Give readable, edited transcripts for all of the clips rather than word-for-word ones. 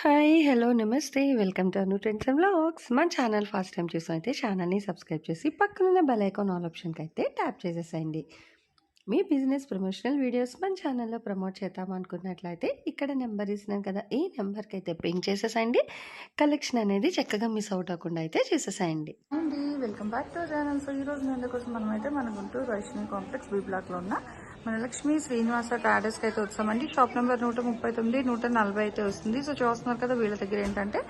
Hi! Hello! నమస్తే. Welcome to Anu trends and vlogs. మన channel first time చూసినైతే ఛానల్‌ని subscribe చేసి పక్కనున్న బెల్ ఐకాన్ ఆల్ ఆప్షన్‌కైతే ట్యాప్ చేసేసేయండి. మీ బిజినెస్ ప్రమోషనల్ వీడియోస్ మన ఛానల్‌లో ప్రమోట్ చేద్దాం అనుకున్నట్లయితే ఇక్కడ నెంబర్ ఇస్తున్నాను కదా! ఈ నెంబర్‌కైతే పింగ్ చేసేసేయండి. కలెక్షన్ అనేది చక్కగా మిస్ అవుట్ అవ్వకుండా అయితే చేసేసేయండి. అండి welcome back to channel. So ఈ రోజు నేను కోసం మనమైతే మన గుంటూరు వైష్ణవి కాంప్లెక్స్ బి బ్లాక్లో ఉన్న మన లక్ష్మీ శ్రీనివాస ట్రాడర్స్కి అయితే వచ్చామండి. షాప్ నెంబర్ 139, 140 అయితే వస్తుంది. సో చూస్తున్నారు కదా, వీళ్ళ దగ్గర ఏంటంటే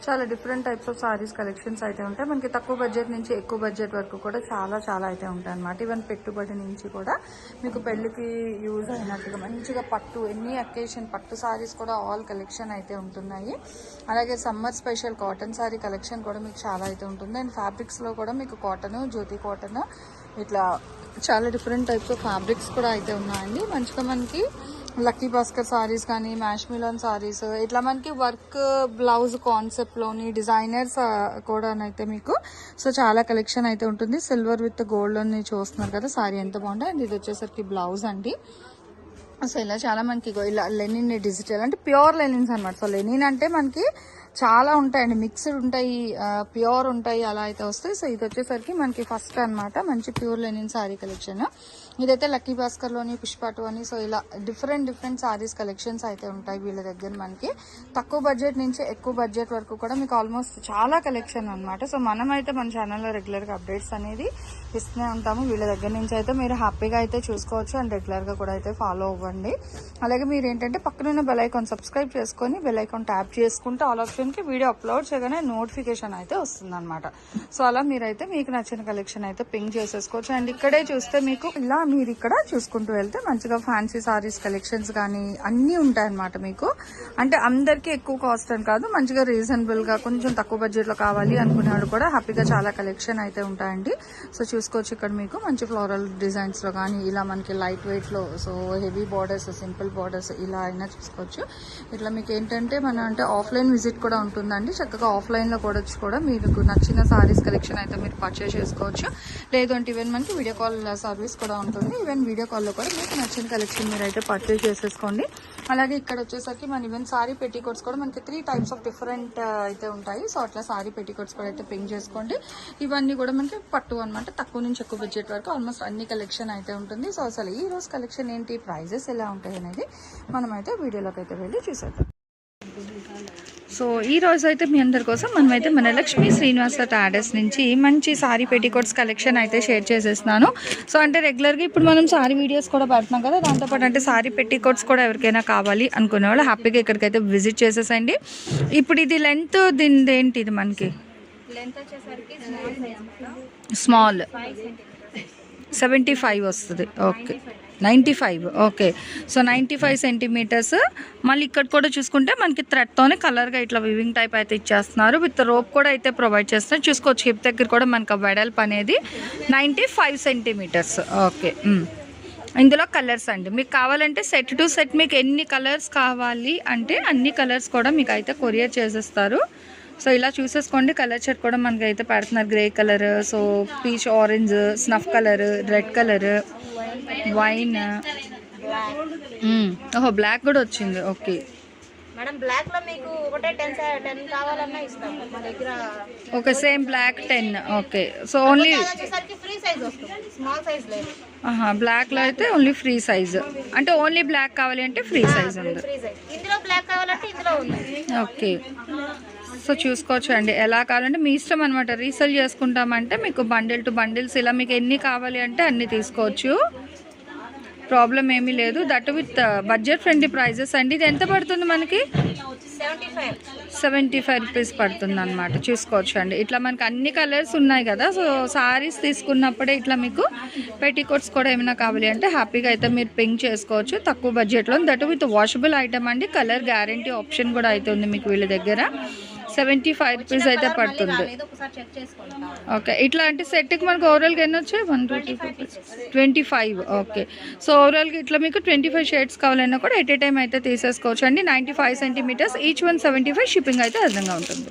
చాలా different types of saris collections అయితే ఉంటాయి. మనకి తక్కువ బడ్జెట్ నుంచి ఎక్కువ బడ్జెట్ వరకు కూడా చాలా అయితే ఉంటాయి అన్నమాట. ఈవెన్ పెట్టుబడి నుంచి కూడా మీకు పెళ్ళికి యూజ్ అయినట్టుగా మంచిగా పట్టు ఎన్ని అకేషన్ పట్టు సారీస్ కూడా ఆల్ కలెక్షన్ అయితే ఉంటున్నాయి. అలాగే summer special cotton sorry collection కూడా మీకు చాలా అయితే ఉంటుంది. అండ్ ఫ్యాబ్రిక్స్లో కూడా మీకు కాటన్, జ్యోతి కాటన్, ఇట్లా చాలా డిఫరెంట్ టైప్స్ ఆఫ్ ఫ్యాబ్రిక్స్ కూడా అయితే ఉన్నాయండి. మంచిగా మనకి లక్కీ భాస్కర్ సారీస్ కానీ, మ్యాష్ మిలన్ సారీస్, ఇట్లా మనకి వర్క్ బ్లౌజ్ కాన్సెప్ట్లోని డిజైనర్స్ కూడానైతే మీకు సో చాలా కలెక్షన్ అయితే ఉంటుంది. సిల్వర్ విత్ గోల్డ్లోని చూస్తున్నారు కదా, సారీ ఎంత బాగుంటుంది. అండ్ ఇది వచ్చేసరికి బ్లౌజ్ అండి. సో ఇలా చాలా మనకి ఇలా లెనిన్ డిజిటల్ అంటే ప్యూర్ లెనిన్స్ అనమాట. సో లెనిన్ అంటే మనకి చాలా ఉంటాయండి, మిక్స్డ్ ఉంటాయి, ప్యూర్ ఉంటాయి, అలా అయితే వస్తాయి. సో ఇది వచ్చేసరికి మనకి ఫస్ట్ అనమాట మంచి ప్యూర్ లెనిన్ సారీ కలెక్షన్. ఇదైతే లక్కీ భాస్కర్లోని, పుష్పటు అని, సో ఇలా డిఫరెంట్ సారీస్ కలెక్షన్స్ అయితే ఉంటాయి వీళ్ళ దగ్గర. మనకి తక్కువ బడ్జెట్ నుంచి ఎక్కువ బడ్జెట్ వరకు కూడా మీకు ఆల్మోస్ట్ చాలా కలెక్షన్ అనమాట. సో మనమైతే మన ఛానల్లో రెగ్యులర్గా అప్డేట్స్ అనేది ఇస్తూనే ఉంటాము. వీళ్ళ దగ్గర నుంచి అయితే మీరు హ్యాపీగా అయితే చూసుకోవచ్చు అండ్ రెగ్యులర్గా కూడా అయితే ఫాలో అవ్వండి. అలాగే మీరు ఏంటంటే పక్కనున్న బెల్ ఐకాన్ సబ్స్క్రైబ్ చేసుకొని బెల్ ఐకాన్ ట్యాప్ చేసుకుంటే ఆల్ ఆప్షన్కి వీడియో అప్లోడ్ చేయగానే నోటిఫికేషన్ అయితే వస్తుందన్నమాట. సో అలా మీరైతే మీకు నచ్చిన కలెక్షన్ అయితే పింక్ చేసేసుకోవచ్చు. అండ్ ఇక్కడే చూస్తే మీకు ఇలా మీరు ఇక్కడ చూసుకుంటూ వెళ్తే మంచిగా ఫ్యాన్సీ సారీస్ కలెక్షన్స్ కానీ అన్నీ ఉంటాయన్నమాట. మీకు అంటే అందరికీ ఎక్కువ కాస్ట్ అని కాదు, మంచిగా రీజనబుల్గా కొంచెం తక్కువ బడ్జెట్లో కావాలి అనుకున్నాడు కూడా హ్యాపీగా చాలా కలెక్షన్ అయితే ఉంటాయండి. సో చూసుకోవచ్చు ఇక్కడ మీకు మంచి ఫ్లోరల్ డిజైన్స్లో కానీ, ఇలా మనకి లైట్ వెయిట్లో, so heavy borders, simple borders ఇలా అయినా చూసుకోవచ్చు. ఇట్లా మీకు ఏంటంటే మన అంటే ఆఫ్లైన్ విజిట్ కూడా ఉంటుందండి. చక్కగా ఆఫ్లైన్లో కూడా వచ్చి కూడా మీకు నచ్చిన సారీస్ కలెక్షన్ అయితే మీరు పర్చేస్ చేసుకోవచ్చు. లేదు అంటే ఈవెన్ మనకి వీడియో కాల్ సర్వీస్ కూడా ఉంటుంది. ఈవెన్ వీడియో కాల్లో కూడా మీకు నచ్చిన కలెక్షన్ మీరు అయితే పర్చేస్ చేసేసుకోండి. అలాగే ఇక్కడ వచ్చేసరికి మన ఈవెన్ సారీ పెట్టికోట్స్ కూడా మనకి 3 టైప్స్ ఆఫ్ డిఫరెంట్ అయితే ఉంటాయి. సో అట్లా సారీ పెట్టికోట్స్ కూడా అయితే పింక్ చేసుకోండి. ఇవన్నీ కూడా మనకి పట్టు అనమాట. తక్కువ నుంచి ఎక్కువ బడ్జెట్ వరకు ఆల్మోస్ట్ అన్ని కలెక్షన్ అయితే ఉంటుంది. సో అసలు ఈ రోజు కలెక్షన్ ఏంటి, ప్రైజెస్ ఎలా ఉంటాయి అనేది మనమైతే వీడియోలోకి అయితే వెళ్ళి చూసేద్దాం. సో ఈ రోజు అయితే మీ అందరి కోసం మనమైతే మన లక్ష్మీ శ్రీనివాస ట్రాడర్స్ నుంచి మంచి సారీ పెట్టికోట్స్ కలెక్షన్ అయితే షేర్ చేసేస్తున్నాను. సో అంటే రెగ్యులర్గా ఇప్పుడు మనం సారీ వీడియోస్ కూడా పెడుతున్నాం కదా, దాంతోపాటు అంటే సారీ పెట్టికోట్స్ కూడా ఎవరికైనా కావాలి అనుకునే వాళ్ళు హ్యాపీగా ఇక్కడికైతే విజిట్ చేసేసండి. ఇప్పుడు ఇది లెంత్ దీనిది ఏంటి, ఇది మనకి స్మాల్ 75 వస్తుంది. ఓకే, 95. Okay, so 95 centimetres. మళ్ళీ ఇక్కడ కూడా చూసుకుంటే మనకి థ్రెడ్తోనే కలర్గా ఇట్లా వివింగ్ టైప్ అయితే ఇచ్చేస్తున్నారు. విత్ రోప్ కూడా అయితే ప్రొవైడ్ చేస్తున్నారు. చూసుకోవచ్చు హిప్ దగ్గర కూడా మనకు వెడల్పు అనేది 95 సెంటీమీటర్స్. ఓకే, ఇందులో కలర్స్ అండి. మీకు కావాలంటే సెట్ టు సెట్ మీకు ఎన్ని కలర్స్ కావాలి అంటే అన్ని కలర్స్ కూడా మీకు అయితే కొరియర్ చేసేస్తారు. సో ఇలా చూసేసుకోండి. కలర్ షర్ట్ కూడా మనకి అయితే పెడుతున్నారు. Grey colour, so peach orange, snuff colour, red colour, wine, ఓహో బ్లాక్ కూడా వచ్చింది. ఓకే మేడం, బ్లాక్ లో మీకు ఒకటే 10 కావాలన్నా ఇస్తాం మా దగ్గర. Okay, same black 10. Okay, so only free size వస్తుంది, స్మాల్ సైజ్ లేదు. బ్లాక్ లో అయితే ఓన్లీ ఫ్రీ సైజ్, అంటే ఓన్లీ బ్లాక్ కావాలి అంటే ఫ్రీ సైజ్ ఉంది. ఇందులో బ్లాక్ కావాలంటే ఇందులో ఉంది. ఓకే, సో చూసుకోవచ్చు అండి. ఎలా కావాలంటే మీ ఇష్టం అనమాట. రీసేల్ చేసుకుంటామంటే మీకు బండిల్ టు బండిల్స్ ఇలా మీకు ఎన్ని కావాలి అంటే అన్ని తీసుకోవచ్చు, ప్రాబ్లం ఏమీ లేదు. That with budget friendly prices అండి. ఇది ఎంత పడుతుంది మనకి? 75 రూపీస్ పడుతుంది అనమాట. చూసుకోవచ్చు అండి. ఇట్లా మనకి అన్ని కలర్స్ ఉన్నాయి కదా, సో సారీస్ తీసుకున్నప్పుడే ఇట్లా మీకు పెట్టికోట్స్ కూడా ఏమైనా కావాలి అంటే హ్యాపీగా అయితే మీరు పింక్ చేసుకోవచ్చు తక్కువ బడ్జెట్లో. దట్ విత్ వాషబుల్ ఐటమ్ అండి. కలర్ గ్యారంటీ ఆప్షన్ కూడా అయితే ఉంది మీకు వీళ్ళ దగ్గర. 75 రూపీస్ అయితే పడుతుంది. ఓకే, ఇట్లాంటి సెట్కి మనకు ఓవరాల్గా ఎన్ని వచ్చాయి? 1 2 3 4 25. ఓకే, సో ఓవరాల్గా ఇట్లా మీకు 25 షేడ్స్ కావాలన్నా కూడా ఎట్ ఏ టైం అయితే తీసేసుకోవచ్చు అండి. 95 సెంటీమీటర్స్, ఈచ్ 1 75. షిప్పింగ్ అయితే అదనంగా ఉంటుంది.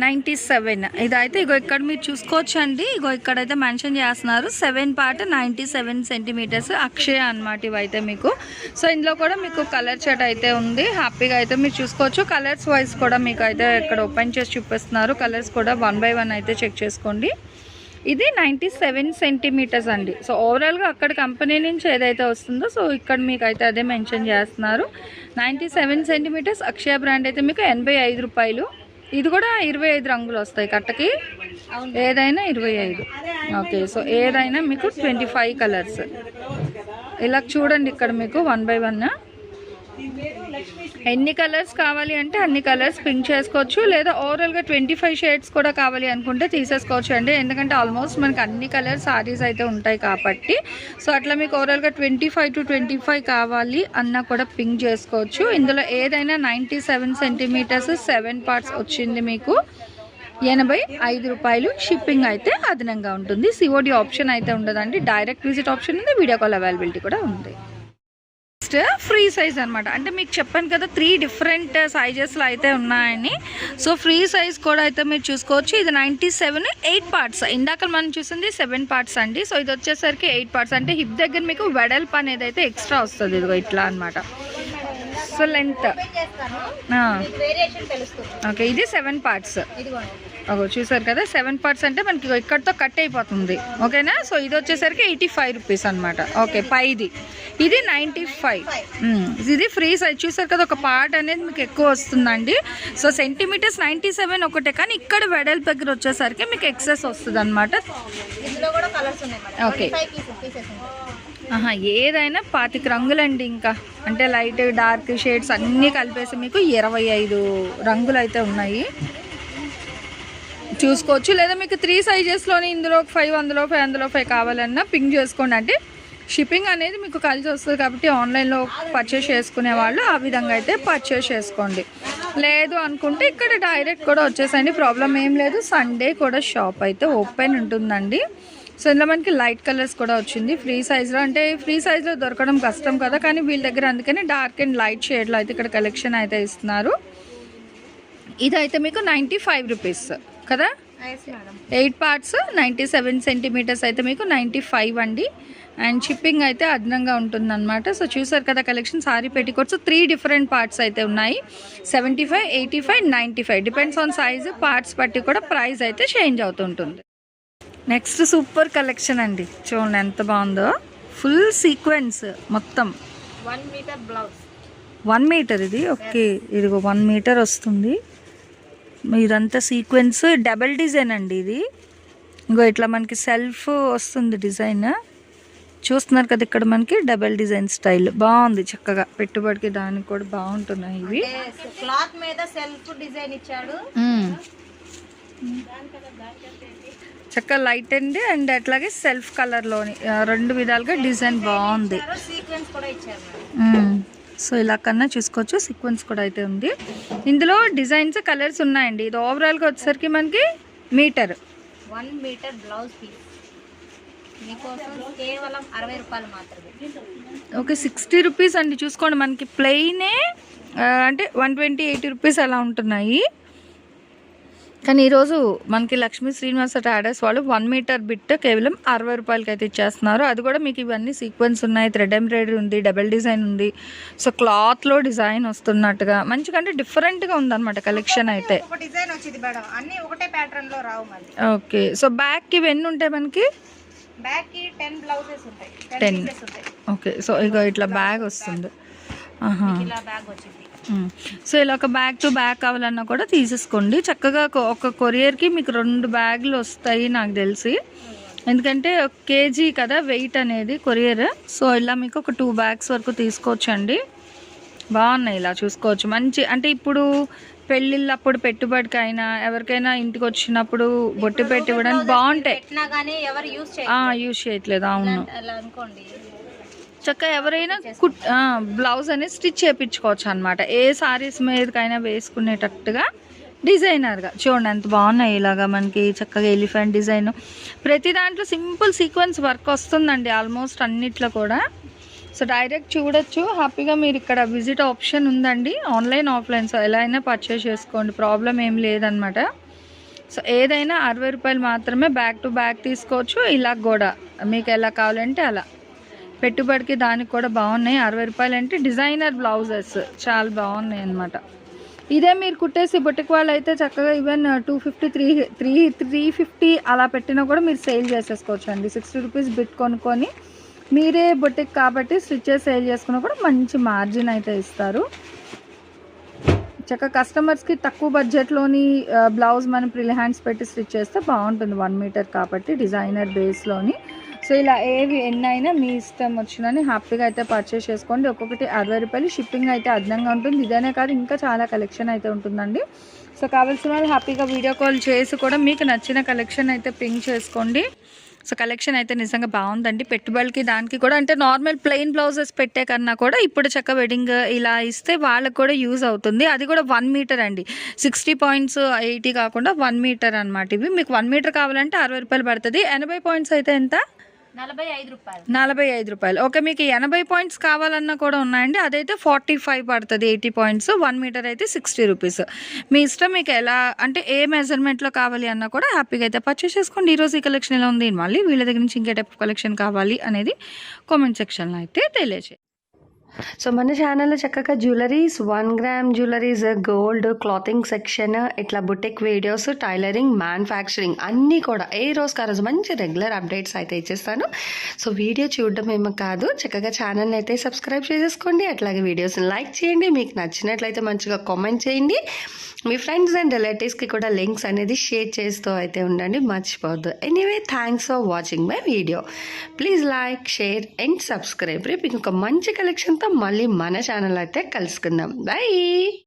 97. ఇదైతే ఇగో ఇక్కడ మీరు చూసుకోవచ్చు అండి. ఇగో ఇక్కడైతే మెన్షన్ చేస్తున్నారు 7 పార్ట్ 97 సెంటీమీటర్స్ అక్షయ అన్నమాట ఇవైతే మీకు. సో ఇందులో కూడా మీకు కలర్ చార్ట్ అయితే ఉంది. హ్యాపీగా అయితే మీరు చూసుకోవచ్చు. కలర్స్ వైజ్ కూడా మీకు అయితే ఇక్కడ ఓపెన్ చేసి చూపిస్తున్నారు. కలర్స్ కూడా 1 by 1 అయితే చెక్ చేసుకోండి. ఇది 97 సెంటీమీటర్స్ అండి. సో ఓవరాల్గా అక్కడ కంపెనీ నుంచి ఏదైతే వస్తుందో సో ఇక్కడ మీకు అయితే అదే మెన్షన్ చేస్తున్నారు. 97 సెంటీమీటర్స్ అక్షయ బ్రాండ్ అయితే మీకు 85 రూపాయలు. ఇది కూడా 25 రంగులు వస్తాయి కట్టకి, ఏదైనా 25. ఓకే, సో ఏదైనా మీకు 25 కలర్స్. ఇలా చూడండి ఇక్కడ మీకు 1 by 1 ఎన్ని కలర్స్ కావాలి అంటే అన్ని కలర్స్ పింక్ చేసుకోవచ్చు, లేదా ఓవరాల్గా 25 షేడ్స్ కూడా కావాలి అనుకుంటే తీసేసుకోవచ్చు అండి. ఎందుకంటే ఆల్మోస్ట్ మనకి అన్ని కలర్ సారీస్ అయితే ఉంటాయి కాబట్టి. సో అట్లా మీకు ఓవరాల్గా 25 to 25 కావాలి అన్నా కూడా పింక్ చేసుకోవచ్చు. ఇందులో ఏదైనా 97 సెంటీమీటర్స్ 7 పార్ట్స్ వచ్చింది మీకు 85 రూపాయలు. షిప్పింగ్ అయితే అదనంగా ఉంటుంది. సిఓడి ఆప్షన్ అయితే ఉండదండి. డైరెక్ట్ విజిట్ ఆప్షన్ ఉంది. వీడియో కాల్ అవైలబిలిటీ కూడా ఉంది. నెక్స్ట్ ఫ్రీ సైజ్ అనమాట. అంటే మీకు చెప్పాను కదా 3 డిఫరెంట్ సైజెస్లో అయితే ఉన్నాయని. సో ఫ్రీ సైజ్ కూడా అయితే మీరు చూసుకోవచ్చు. ఇది 97 8 పార్ట్స్. ఇందాక మనం చూసింది 7 పార్ట్స్ అండి. సో ఇది వచ్చేసరికి 8 పార్ట్స్. అంటే హిప్ దగ్గర మీకు వెడల్పు అనేది అయితే ఎక్స్ట్రా వస్తుంది. ఇదిగో ఇట్లా అనమాట. సో లెంత్ ఓకే, ఇది 7 పార్ట్స్. ఓకే, చూసారు కదా 7 పార్ట్స్ అంటే మనకి ఇక్కడతో కట్ అయిపోతుంది. ఓకేనా. సో ఇది వచ్చేసరికి 85 రూపీస్ అనమాట. ఓకే, పైది ఇది 95. ఇది ఫ్రీ సైజ్. చూసారు కదా ఒక పార్ట్ అనేది మీకు ఎక్కువ వస్తుందండి. సో సెంటీమీటర్స్ 97 ఒకటే, కానీ ఇక్కడ వెడల్పు దగ్గర వచ్చేసరికి మీకు ఎక్సెస్ వస్తుంది అనమాట. ఓకే, ఏదైనా 25 రంగులండి. ఇంకా అంటే లైట్ డార్క్ షేడ్స్ అన్నీ కలిపేసి మీకు 25 రంగులు అయితే ఉన్నాయి చూసుకోవచ్చు. లేదా మీకు 3 సైజెస్లోని ఇందులో 5 అందులో 5 అందులో 5 కావాలన్నా పింక్ చేసుకోండి. అంటే షిప్పింగ్ అనేది మీకు కలిసి వస్తుంది కాబట్టి ఆన్లైన్లో పర్చేస్ చేసుకునే వాళ్ళు ఆ విధంగా అయితే పర్చేస్ చేసుకోండి. లేదు అనుకుంటే ఇక్కడ డైరెక్ట్ కూడా వచ్చేసండి, ప్రాబ్లం ఏం లేదు. సండే కూడా షాప్ అయితే ఓపెన్ ఉంటుందండి. సో ఇందులో మనకి లైట్ కలర్స్ కూడా వచ్చింది ఫ్రీ సైజ్లో. అంటే ఫ్రీ సైజ్లో దొరకడం కష్టం కదా, కానీ వీళ్ళ దగ్గర అందుకని డార్క్ అండ్ లైట్ షేడ్లో అయితే ఇక్కడ కలెక్షన్ అయితే ఇస్తున్నారు. ఇదైతే మీకు 95 రూపీస్ కదా. 8 పార్ట్స్ 97 సెంటీమీటర్స్ అయితే మీకు 95 అండి. అండ్ షిప్పింగ్ అయితే అదనంగా ఉంటుందన్నమాట. సో చూసారు కదా collection. Sorry petticoats 3 different parts అయితే ఉన్నాయి. 75, 85, 95 డిపెండ్స్ ఆన్ సైజ్. పార్ట్స్ బట్టి కూడా ప్రైస్ అయితే చేంజ్ అవుతుంటుంది. నెక్స్ట్ సూపర్ కలెక్షన్ అండి. చూడండి ఎంత బాగుందో. ఫుల్ సీక్వెన్స్ మొత్తం 1 మీటర్ బ్లౌజ్. 1 మీటర్ ఇది. ఓకే, ఇదిగో 1 మీటర్ వస్తుంది. ఇదంతా సీక్వెన్స్ డబల్ డిజైన్ అండి. ఇది ఇంకో ఇట్లా మనకి సెల్ఫ్ వస్తుంది డిజైన్. చూస్తున్నారు కదా ఇక్కడ మనకి డబల్ డిజైన్ స్టైల్ బాగుంది. చక్కగా పెట్టుబడికి దానికి కూడా బాగుంటున్నాయి ఇవి. క్లాత్ మీద సెల్ఫ్ డిజైన్ ఇచ్చాడు. చక్కగా లైట్ అండి అండ్ అట్లాగే సెల్ఫ్ కలర్లోని 2 విధాలుగా డిజైన్ బాగుంది. సీక్వెన్స్ కూడా ఇచ్చారు. సో ఇలా కన్నా చూసుకోవచ్చు. సీక్వెన్స్ కూడా అయితే ఉంది. ఇందులో డిజైన్స్ కలర్స్ ఉన్నాయండి. ఇది ఓవరాల్గా వచ్చేసరికి మనకి మీటర్ 1 మీటర్ బ్లౌజ్ పీస్ మీకోసం కేవలం 60 రూపాయలు మాత్రమే. ఓకే, 60 రూపీస్ అండి. చూసుకోండి మనకి ప్లెయినే అంటే 120, 80 రూపీస్ అలా ఉంటున్నాయి. కానీ ఈరోజు మనకి లక్ష్మీ శ్రీనివాస ట్రేడర్స్ వాళ్ళు 1 మీటర్ బిట్ కేవలం 60 రూపాయలకి అయితే ఇచ్చేస్తున్నారు. అది కూడా మీకు ఇవన్నీ సీక్వెన్స్ ఉన్నాయి, థ్రెడ్ ఎంబ్రాయిడరీ ఉంది, డబల్ డిజైన్ ఉంది. సో క్లాత్లో డిజైన్ వస్తున్నట్టుగా మంచిగా అంటే డిఫరెంట్గా ఉందన్నమాట కలెక్షన్ అయితే. ఒక డిజైన్ వచ్చింది మేడం, అన్నీ ఒకటే ప్యాటర్న్లో రావు మళ్ళీ. ఓకే, సో బ్యాక్కి ఇవన్నీ ఉంటాయి మనకి. బ్యాక్కి 10 బ్లౌజెస్ ఉంటాయి. 10. ఓకే, సో ఇక ఇట్లా బ్యాగ్ వస్తుంది. ఇలా బ్యాగ్ వచ్చింది. సో ఇలా ఒక బ్యాగ్ టు బ్యాగ్ కావాలన్నా కూడా తీసేసుకోండి. చక్కగా ఒక కొరియర్కి మీకు 2 బ్యాగులు వస్తాయి నాకు తెలిసి. ఎందుకంటే 1 kg కదా వెయిట్ అనేది కొరియర్. సో ఇలా మీకు ఒక 2 బ్యాగ్స్ వరకు తీసుకోవచ్చండి. బాగున్నాయి. ఇలా చూసుకోవచ్చు. మంచి అంటే ఇప్పుడు పెళ్ళిళ్ళప్పుడు పెట్టుబడికైనా ఎవరికైనా ఇంటికి వచ్చినప్పుడు బొట్టు పెట్టి ఇవ్వడానికి బాగుంటాయి. యూజ్ చేయట్లేదు. అవును, చక్కగా ఎవరైనా బ్లౌజ్ అనేది స్టిచ్ చేయించుకోవచ్చు అనమాట. ఏ సారీస్ మీదకైనా వేసుకునేటట్టుగా డిజైనర్గా. చూడండి ఎంత బాగున్నాయి. ఇలాగా మనకి చక్కగా ఎలిఫెంట్ డిజైన్. ప్రతి దాంట్లో సింపుల్ సీక్వెన్స్ వర్క్ వస్తుందండి ఆల్మోస్ట్ అన్నిట్లో కూడా. సో డైరెక్ట్ చూడొచ్చు హ్యాపీగా. మీరు ఇక్కడ విజిట్ ఆప్షన్ ఉందండి. ఆన్లైన్ ఆఫ్లైన్ సో ఎలా అయినా పర్చేస్ చేసుకోండి, ప్రాబ్లం ఏం లేదనమాట. సో ఏదైనా 60 రూపాయలు మాత్రమే, బ్యాక్ టు బ్యాక్ తీసుకోవచ్చు. ఇలా కూడా మీకు ఎలా కావాలంటే అలా. పెట్టుబడికి దానికి కూడా బాగున్నాయి. 60 రూపాయలు అంటే డిజైనర్ బ్లౌజెస్ చాలా బాగున్నాయి అన్నమాట. ఇదే మీరు కుట్టేసి బొటిక్ వాళ్ళు అయితే చక్కగా ఈవెన్ 250 350 అలా పెట్టినా కూడా మీరు సేల్ చేసేసుకోవచ్చు అండి. 60 రూపీస్ బిట్ కొనుక్కొని మీరే బొటిక్ కాబట్టి స్టిచ్చెస్ సేల్ చేసుకున్నా కూడా మంచి మార్జిన్ అయితే ఇస్తారు. చక్కగా కస్టమర్స్కి తక్కువ బడ్జెట్లోని బ్లౌజ్ మనం ప్రిల్ హ్యాండ్స్ పెట్టి స్టిచ్ చేస్తే బాగుంటుంది. 1 మీటర్ కాబట్టి డిజైనర్ బేస్లోని. సో ఇలా ఏవి ఎన్నైనా మీ ఇష్టం వచ్చినని హ్యాపీగా అయితే పర్చేస్ చేసుకోండి. ఒక్కొక్కటి 60 రూపాయలు. షిప్పింగ్ అయితే అదనంగా ఉంటుంది. ఇదనే కాదు ఇంకా చాలా కలెక్షన్ అయితే ఉంటుందండి. సో కావాల్సిన వాళ్ళు హ్యాపీగా వీడియో కాల్ చేసి కూడా మీకు నచ్చిన కలెక్షన్ అయితే పింక్ చేసుకోండి. సో కలెక్షన్ అయితే నిజంగా బాగుందండి. పెట్టుబడికి దానికి కూడా అంటే నార్మల్ ప్లెయిన్ బ్లౌజెస్ పెట్టే కన్నా కూడా ఇప్పుడు చక్క వెడ్డింగ్ ఇలా ఇస్తే వాళ్ళకు కూడా యూజ్ అవుతుంది. అది కూడా 1 మీటర్ అండి. 60 పాయింట్స్ 80 కాకుండా 1 మీటర్ అనమాట. ఇవి మీకు 1 మీటర్ కావాలంటే 60 రూపాయలు పడుతుంది. 80 పాయింట్స్ అయితే ఎంత? 45 రూపాయలు. 45 రూపాయలు. ఓకే, మీకు 80 పాయింట్స్ కావాలన్నా కూడా ఉన్నాయండి. అదైతే 45 పడుతుంది. 80 పాయింట్స్ 1 మీటర్ అయితే 60 రూపీస్. మీ ఇష్టం, మీకు ఎలా అంటే ఏ మెజర్మెంట్లో కావాలి అన్నా కూడా హ్యాపీగా అయితే పర్చేస్ చేసుకోండి. ఈరోజు ఈ కలెక్షన్ ఎలా ఉంది, మళ్ళీ వీళ్ళ దగ్గర నుంచి ఇంకే టైప్ కలెక్షన్ కావాలి అనేది కామెంట్ సెక్షన్లో అయితే తెలియజేయండి. సో మన ఛానల్లో చక్కగా jewelleries, 1 gram jewelleries, gold, clothing section, ఇట్లా బుటిక్ వీడియోస్, టైలరింగ్, మ్యానుఫ్యాక్చరింగ్ అన్నీ కూడా ఏ రోజుకి ఆ రోజు మంచి రెగ్యులర్ అప్డేట్స్ అయితే ఇచ్చేస్తాను. సో వీడియో చూడడం ఏమో కాదు, చక్కగా ఛానల్ని అయితే సబ్స్క్రైబ్ చేసేసుకోండి. అట్లాగే వీడియోస్ని లైక్ చేయండి. మీకు నచ్చినట్లయితే మంచిగా కామెంట్ చేయండి. మీ ఫ్రెండ్స్ అండ్ రిలేటివ్స్కి కూడా లింక్స్ అనేది షేర్ చేస్తూ అయితే ఉండండి, మర్చిపోవద్దు. Anyway, thanks for watching my video. Please like, share and subscribe. రేపు ఇంకొక మంచి కలెక్షన్తో మళ్ళీ మన ఛానల్ అయితే కలుసుకుందాం. బై.